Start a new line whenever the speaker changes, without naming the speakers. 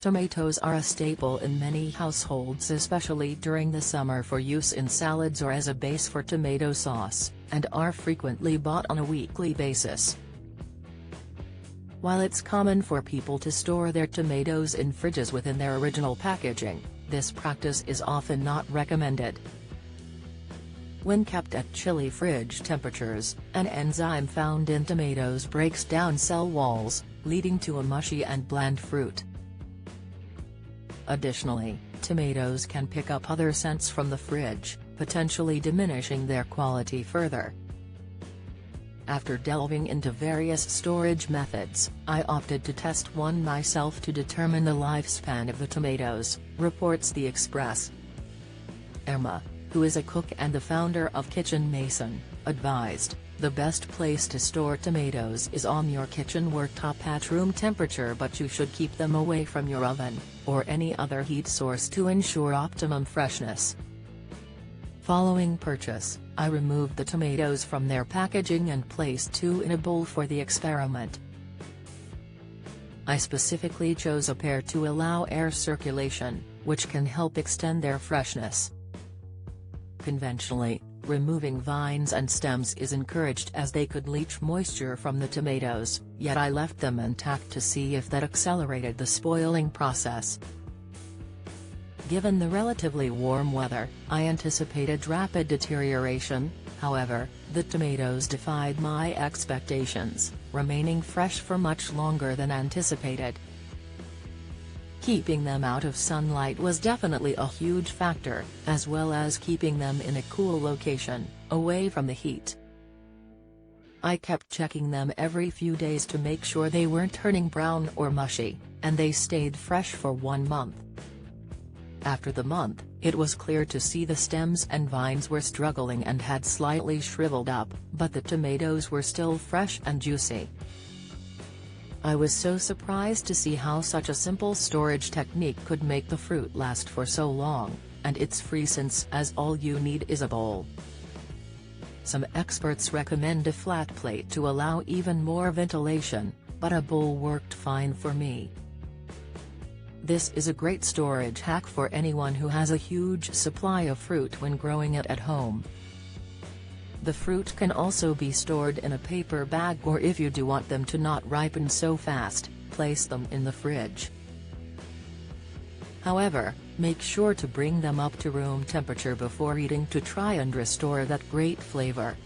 Tomatoes are a staple in many households, especially during the summer, for use in salads or as a base for tomato sauce, and are frequently bought on a weekly basis. While it's common for people to store their tomatoes in fridges within their original packaging, this practice is often not recommended. When kept at chilly fridge temperatures, an enzyme found in tomatoes breaks down cell walls, leading to a mushy and bland fruit. Additionally, tomatoes can pick up other scents from the fridge, potentially diminishing their quality further. After delving into various storage methods, I opted to test one myself to determine the lifespan of the tomatoes, reports The Express. Irma, who is a cook and the founder of Kitchen Mason, advised, "The best place to store tomatoes is on your kitchen worktop at room temperature, but you should keep them away from your oven, or any other heat source to ensure optimum freshness." Following purchase, I removed the tomatoes from their packaging and placed 2 in a bowl for the experiment. I specifically chose a pair to allow air circulation, which can help extend their freshness. Conventionally, removing vines and stems is encouraged as they could leach moisture from the tomatoes, yet I left them intact to see if that accelerated the spoiling process. Given the relatively warm weather, I anticipated rapid deterioration. However, the tomatoes defied my expectations, remaining fresh for much longer than anticipated. Keeping them out of sunlight was definitely a huge factor, as well as keeping them in a cool location, away from the heat. I kept checking them every few days to make sure they weren't turning brown or mushy, and they stayed fresh for 1 month. After the month, it was clear to see the stems and vines were struggling and had slightly shriveled up, but the tomatoes were still fresh and juicy. I was so surprised to see how such a simple storage technique could make the fruit last for so long, and it's free since all you need is a bowl. Some experts recommend a flat plate to allow even more ventilation, but a bowl worked fine for me. This is a great storage hack for anyone who has a huge supply of fruit when growing it at home. The fruit can also be stored in a paper bag, or if you do want them to not ripen so fast, place them in the fridge. However, make sure to bring them up to room temperature before eating to try and restore that great flavor.